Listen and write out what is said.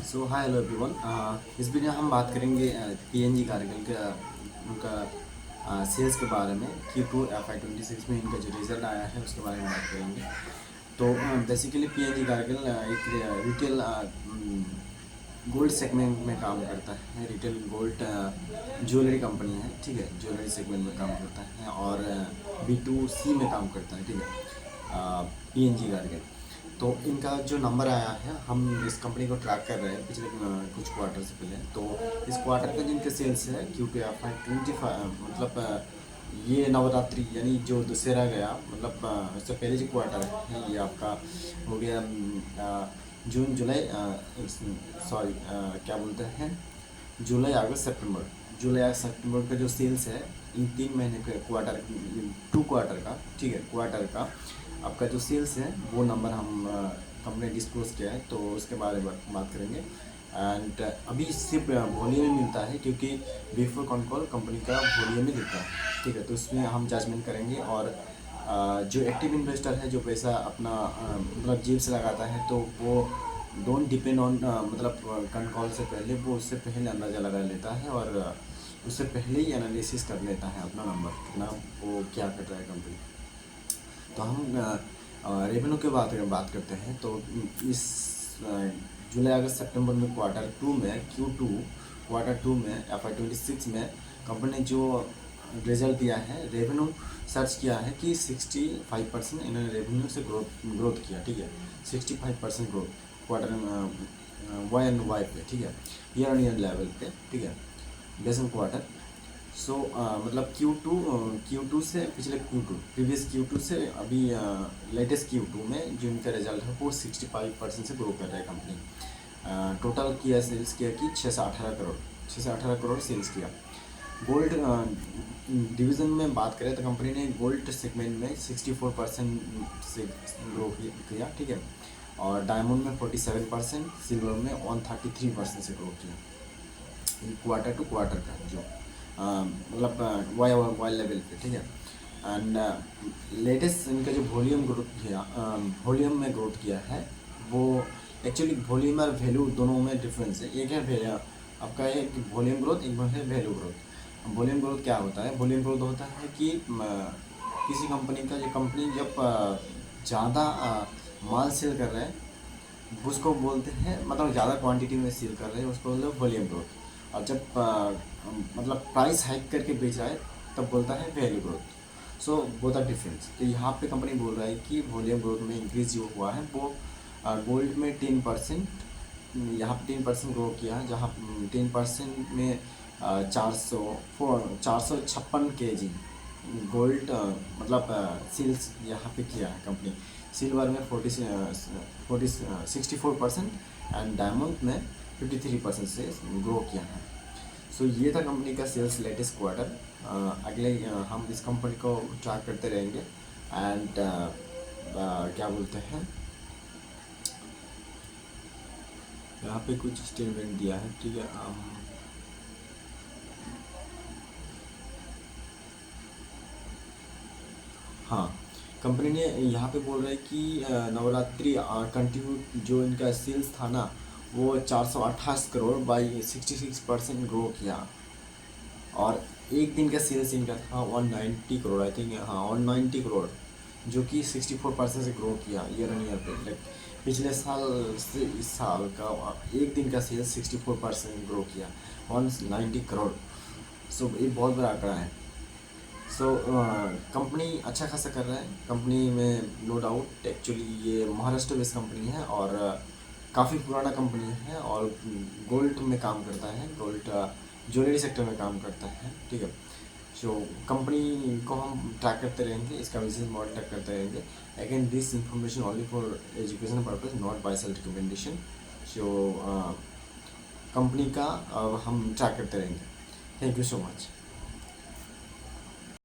सो hi hello everyone. इस video हम बात करेंगे पीएनजी कारगिल के उनका सेल्स के बारे में। Q2 FY26 में इनका जो रिज़ल्ट आया है उसके बारे में बात करेंगे। तो बेसिकली पीएनजी कारगिल एक रिटेल गोल्ड सेगमेंट में काम करता है। रिटेल गोल्ड ज्वेलरी कंपनी है, ठीक है। ज्वेलरी सेगमेंट में काम करता है और B2C में काम करता है, ठीक है। पीएनजी कारगिल। तो इनका जो नंबर आया है, हम इस कंपनी को ट्रैक कर रहे हैं पिछले कुछ क्वार्टर से पहले। तो इस क्वार्टर का जिनका सेल्स है Q2 FY25, मतलब ये नवरात्रि यानी जो दशहरा गया, मतलब इससे पहले जो क्वार्टर है ये आपका हो गया जून जुलाई, सॉरी क्या बोलते हैं, जुलाई अगस्त सितंबर। जुलाई अगस्त सितंबर का जो सेल्स है इन 3 महीने के क्वार्टर, 2 क्वार्टर का, ठीक है, क्वार्टर का आपका जो सेल्स है वो नंबर हम कंपनी डिस्क्लोज किया है, तो उसके बारे में बात करेंगे। एंड अभी सिर्फ वॉल्यूम में मिलता है क्योंकि बिफोर कॉन्कॉल कंपनी का वॉल्यूम में दिखता है, ठीक है। तो उसमें हम जजमेंट करेंगे और जो एक्टिव इन्वेस्टर है जो पैसा अपना मतलब जेब से लगाता है, तो वो डोंट डिपेंड ऑन मतलब कॉन्कॉल से पहले, वो उससे पहले अंदाज़ा लगा लेता है और उससे पहले ही एनालिसिस कर लेता है अपना नंबर कितना वो क्या कर रहा है कंपनी। तो हम रेवेन्यू के बात करते हैं। तो इस जुलाई अगस्त सितंबर में Q2 में Q2 में FY26 में कंपनी ने जो रिजल्ट दिया है, रेवेन्यू सर्च किया है कि 65% इन्होंने रेवेन्यू से ग्रोथ किया, ठीक है। 65% ग्रोथ क्वार्टर Y पे, ठीक है, ईयर ऑन ईयर लेवल पे, ठीक है, बेस क्वार्टर। सो मतलब Q2 से पिछले प्रीवियस Q2 से अभी लेटेस्ट Q2 में जो इनका रिजल्ट है वो 65% से ग्रो कर रहा है कंपनी। टोटल किया सेल्स किया कि 6 से 18 करोड़ सेल्स किया। गोल्ड डिवीज़न में बात करें तो कंपनी ने गोल्ड सेगमेंट में 64% से ग्रो किया, ठीक है, और डायमंड में 47%, सिल्वर में 133% से ग्रो किया क्वार्टर टू क्वार्टर का, जो मतलब वाई लेवल पे, ठीक है। एंड लेटेस्ट इनका जो वॉल्यूम ग्रोथ किया, वॉल्यूम में ग्रोथ किया है, वो एक्चुअली वॉल्यूम और वैल्यू दोनों में डिफरेंस है। एक है आपका एक वॉल्यूम ग्रोथ, एक है वैल्यू ग्रोथ। वॉल्यूम ग्रोथ क्या होता है? वॉल्यूम ग्रोथ होता है कि किसी कंपनी का, जो कंपनी जब ज़्यादा माल सेल कर रहे हैं उसको बोलते हैं, मतलब ज़्यादा क्वांटिटी में सेल कर रहे हैं उसको बोलते हैं वॉल्यूम ग्रोथ। और जब मतलब प्राइस हाइक करके बेच रहा है तब बोलता है value growth. So both are difference. तो यहाँ पे कंपनी बोल रहा है कि वॉल्यूम ग्रोथ में इंक्रीज जो हुआ है वो गोल्ड में 10%, यहाँ पे 10% ग्रो किया है, जहाँ 10% में 456 kg गोल्ड मतलब सेल्स यहाँ पे किया है कंपनी। सिल्वर में 64% एंड डायमंड में 53% से ग्रो किया है। सो ये था कंपनी का सेल्स लेटेस्ट क्वार्टर। अगले हम इस कंपनी को ट्रैक करते रहेंगे। एंड क्या बोलते हैं, यहाँ पे कुछ स्टेटमेंट दिया है, ठीक है। हाँ, कंपनी ने यहाँ पे बोल रहा है कि नवरात्रि कंटिन्यू जो इनका सेल्स था ना, वो 428 करोड़ बाई 66% ग्रो किया। और एक दिन का सेल्स इनका था 190 करोड़, आई थिंक, हाँ 190 करोड़, जो कि 64% से ग्रो किया ईयर ऑन ईयर पे। लाइक पिछले साल से इस साल का एक दिन का सेल्स 64% ग्रो किया, 190 करोड़। सो ये बहुत बड़ा आंकड़ा है। सो कंपनी अच्छा खासा कर रहा है। कंपनी में नो डाउट, एक्चुअली ये महाराष्ट्र बेस्ड कंपनी है और काफ़ी पुराना कंपनी है और गोल्ड में काम करता है, गोल्ड ज्वेलरी सेक्टर में काम करता है, ठीक है। सो कंपनी को हम ट्रैक करते रहेंगे, इसका बिजनेस मॉडल ट्रैक करते रहेंगे। Again this information only for education purpose, not by self recommendation. So company का हम ट्रैक करते रहेंगे। Thank you so much.